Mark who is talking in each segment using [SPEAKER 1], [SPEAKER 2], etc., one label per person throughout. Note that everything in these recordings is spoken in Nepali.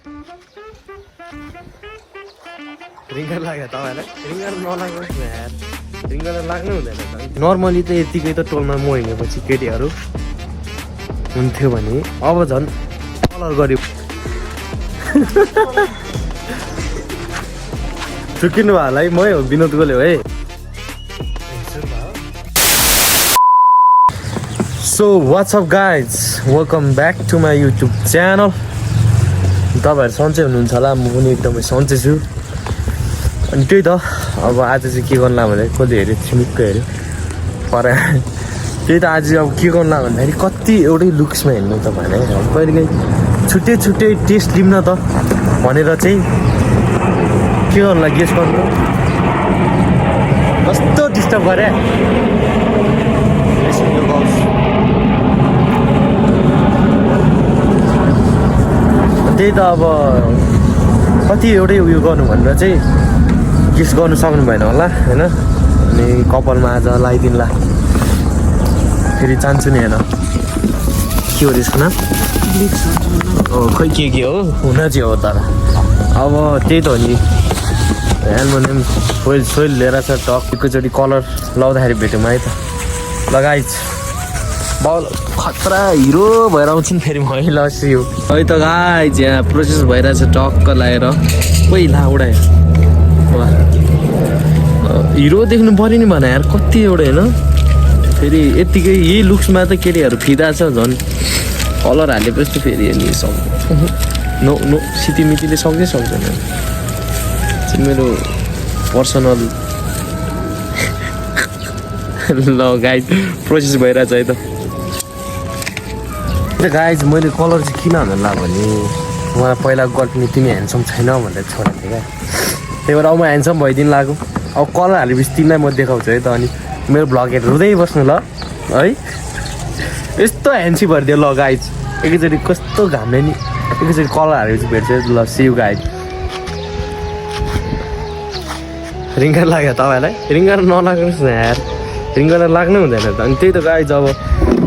[SPEAKER 1] रिङ्गर लाग्यो तपाईँलाई रिङ्गर नलाग्नुहोस् न यार रिङ्गर लाग्नु हुँदैन नर्मली त यतिकै त टोलमा म हिँडेपछि केटीहरू हुन्थ्यो भने अब झन् कलर गर्यो चुकिनु भाइलाई मै हो विनोद गोले हो है so what's up guys welcome back to my YouTube channel तपाईँहरू सन्चै हुनुहुन्छ होला म पनि एकदमै सन्चै छु अनि त्यही त अब आज चाहिँ के गर्नु ला भने कसले हेऱ्यो छिमिक्क हेऱ्यो पर त्यही त आज अब के गर्नु ला भन्दाखेरि कति एउटै लुक्समा हेर्नु त भने कहिलेकाहीँ छुट्टै छुट्टै टेस्ट लिउँ न त भनेर चाहिँ के गर्नु ला गेस गर्नु कस्तो डिस्टर्ब गरे त्यही त अब कति एउटै उयो गर्नु भनेर चाहिँ गेस गर्नु सक्नु भएन होला होइन अनि कपालमा आज लगाइदिउँला फेरि चान्छु नि होइन के हो त्यसको नाम हो खै के हो हुन चाहिँ हो तर अब त्यही त हो नि एल्युमिनियम फोइल सोइल लिएर छ टक एकैचोटि कलर लाउँदाखेरि भेट्यौँ है त लगाइछ बल खतरा हिरो भएर आउँछन् फेरि मैले लस्यो है त गाइज यहाँ प्रोसेस भइरहेछ टक्क लगाएर कोही ला उडायो हिरो देख्नु पऱ्यो नि भने यार कति एउटा होइन फेरि यत्तिकै यही लुक्समा त केटीहरू फिदा छ झन् कलर हालेपछि त फेरि नि सक्छ नो नो सिटीमिटीले सक्दै सक्दैन मेरो पर्सनल ल गाइज प्रोसेस भइरहेछ है त गाइज मैले कलर चाहिँ किन हाल्नु ला भने मलाई पहिला गर्लफ्रेन्ड तिमी ह्यान्डसम छैन भनेर छोडेको थिएँ क्या त्यही भएर अब म ह्यान्डसम भइदिनु लाग्यो अब कलर हालेपछि तिमीलाई म देखाउँछु है त अनि मेरो भ्लग हेरेर रुँदै बस्नु ल है यस्तो ह्यान्सी भरिदियो ल गाइज एकैचोटि कस्तो घामले नि एकैचोटि कलर हालेपछि भेट्छ ल सिउ गाइज रिङ्गर लाग्यो तपाईँलाई रिङ्गर नलाग्नुहोस् न यार रिङ्गर लाग्नु हुँदैन त अनि त्यही त गाइज अब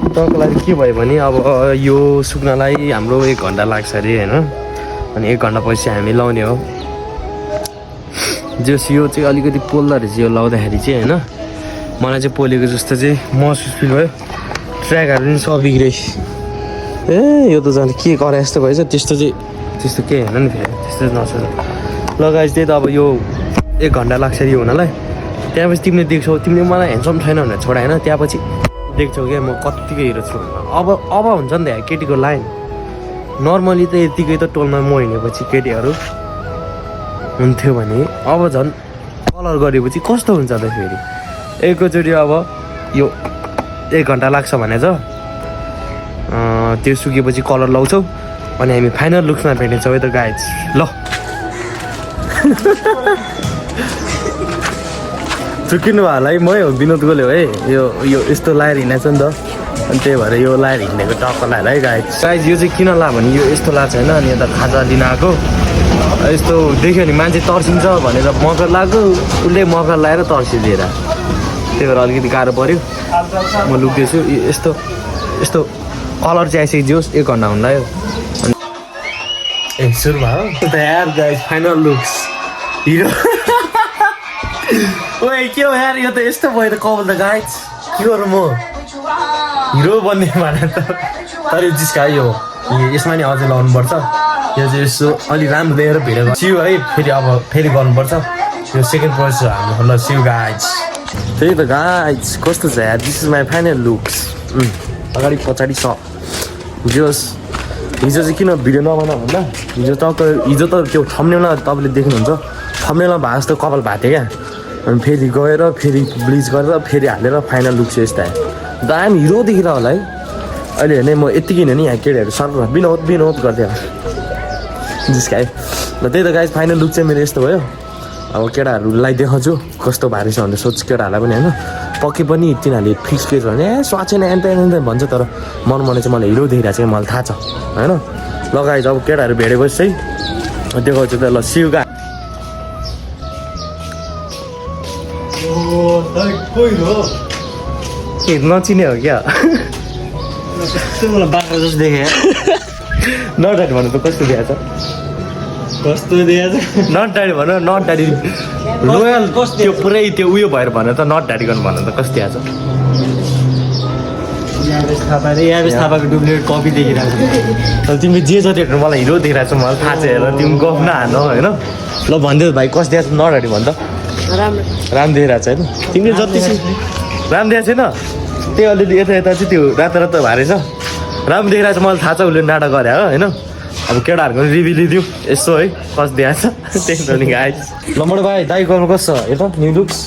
[SPEAKER 1] तपाईँको लागि के भयो भने अब यो सुक्नलाई हाम्रो 1 घन्टा लाग्छ अरे होइन अनि 1 घन्टा पछि हामी लाउने हो जस यो चाहिँ अलिकति पोल्दो रहेछ यो लाउँदाखेरि चाहिँ होइन मलाई चाहिँ पोलेको जस्तो चाहिँ महसुस फिल भयो ट्र्याकहरू पनि सब बिग्रेछ ए यो त झन् के गरे जस्तो भएछ त्यस्तो के होइन नि फेरि त्यस्तो नसोच लगाएपछि त्यही त अब यो 1 घन्टा लाग्छ यो हुनलाई त्यहाँपछि तिमीले देख्छौ तिमीले मलाई ह्यान्डसम छैन भनेर छोडा होइन त्यहाँपछि देख्छौ क्या म कत्तिको हिरो छु अब हुन्छ नि त केटीको लाइन नर्मली त यतिकै त टोलमा म हिँडेपछि केटीहरू हुन्थ्यो भने अब झन् कलर गरेपछि कस्तो हुन्छ त फेरि एकैचोटि अब यो 1 घन्टा लाग्छ भने चाहिँ त्यो सुकेपछि कलर लाउँछौ अनि हामी फाइनल लुक्समा भेट्नेछौँ है त गाइज ल चुकिनु भाइलाई मै हो विनोद गोले हो है यो यस्तो लाएर हिँडेको छ नि त अनि त्यही भएर यो लाएर हिँडेको टक्क लाएर है गाइज यो चाहिँ किन ला भने यो यस्तो लाग्छ होइन अनि यता खाजा लिन आएको यस्तो देख्यो भने मान्छे तर्सिन्छ भनेर मकर लाग्यो उसले मकर लगाएर तर्सिदिएर त्यही भएर अलिकति गाह्रो पऱ्यो म लुक्दैछु यस्तो कलर चाहिँ आइसकियोस् 1 घन्टा हुन लाग्यो ए सुरु भयो यार गाइज फाइनल लुक्स हिरो ओए के हो यार यो त यस्तो भयो त कपाल त गाइज के गरौँ म हिरो बन्ने भने त तर यो जिस्कायो यसमा नि अझै लाउनुपर्छ यो चाहिँ यसो अलिक राम्रो देखेर भिडियो सिउ है फेरि अब फेरि गर्नुपर्छ यो सेकेन्ड प्रोसेस हाम्रो ल सिउ गाइज त्यही त गाइज कस्तो छ यार this is my final looks अगाडि पछाडि छ जोस् हिजो चाहिँ किन भिडियो नबना भन्दा हिजो त त्यो थम्बनेलमा तपाईँले देख्नुहुन्छ थम्बनेलमा भए जस्तो कपाल भाँथ्यो क्या अनि फेरि गएर फेरि ब्लिच गरेर फेरि हालेर फाइनल लुक चाहिँ यस्तो आयो दामी हिरो देखेर होला है अहिले हेर्ने म यत्तिकै नि यहाँ केटीहरू सर विनोद गर्थ्यो जिस्कायो ल त्यही त गाइज फाइनल लुक चाहिँ मेरो यस्तो भयो अब केटाहरूलाई देखाउँछु कस्तो भारी छ भनेर सोच केटाहरूलाई पनि होइन पक्कै पनि तिनीहरूले फिक्स केस भने स्वाचेन एन्त भन्छ तर मन चाहिँ मलाई हिरो देखिरहेको छ मलाई थाहा छ होइन लगाएछ अब केटाहरू भेटेपछि चाहिँ देखाउँछु त ल सिउगा नचिने हो क्या मलाई बाख्रा जस्तो देखेँ नडाट भन्नु त कस्तो देखाएको छ
[SPEAKER 2] कस्तो दिएछ
[SPEAKER 1] नट ड्याडी भन नट ड्याडी लोयल त्यो पुरै त्यो उयो भएर भन त नट ड्याडी गर्नु भन त कस्तो आछ
[SPEAKER 2] यावेश थापाको डुप्लिकेट कपी देखिरहेको
[SPEAKER 1] तर तिमी जे जति हेर्नु मलाई हिरो देखिरहेको छ मलाई थाहा छ हेर तिमी गफ नहान होइन ल भनिदियो भाइ कस्तो दिएको छ नट ड्याडी भन त राम देखिरहेको छ होइन तिमीले जति राम दिएको छैन त्यही अलिअलि यता यता चाहिँ त्यो रातो रातो भारे छ राम देखिरहेको छ मलाई थाहा छ उसले नाटक गरे हो होइन अब केटाहरूको रिभ्यू लिदिउँ यसो है कस्तो दिएको छ त्यही त नि गाइस ल मोडो भाइ दाइको कस्तो छ यता न्यु लुक्स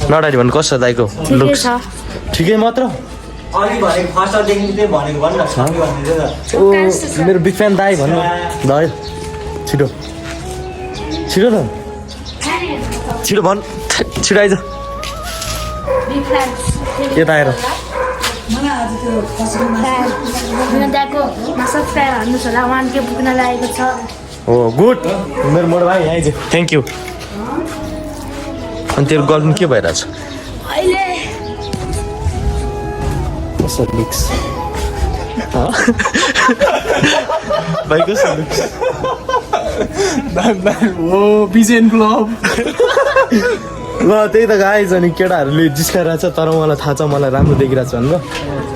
[SPEAKER 1] नट ड्याडी भन्नु कस्तो छ दाइको लुक्स ठिकै मात्र मेरो बिग फ्यान दाई भन्नु ल है छिटो छिटो त छिटो भन् छिटो आइज यता आएर हो गुड मेरो मोडो भाइ आइज थ्याङ्क यू अनि तेरो गर्लफ्रेन्ड के भइरहेछ कस्तो लुक्स भाइ कस्तो लुक्स
[SPEAKER 2] हो बिजेन क्लब
[SPEAKER 1] ल त्यही त गाइज अनि केटाहरूले जिस्काइरहेछ तर मलाई थाहा छ मलाई राम्रो देखिरहेछ भनेर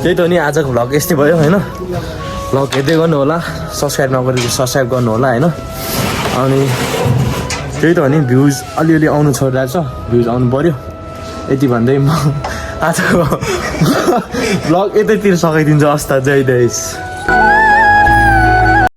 [SPEAKER 1] त्यही त नि आजको भ्लग यस्तै भयो होइन भ्लग हेर्दै गर्नु होला सब्सक्राइब नगरेको सब्सक्राइब गर्नु होला होइन अनि त्यही त हो नि भ्युज अलिअलि आउनु छोडिरहेछ भ्युज आउनु पऱ्यो यति भन्दै म आजको भ्लग यतैतिर सघाइदिन्छु हस् त जय देश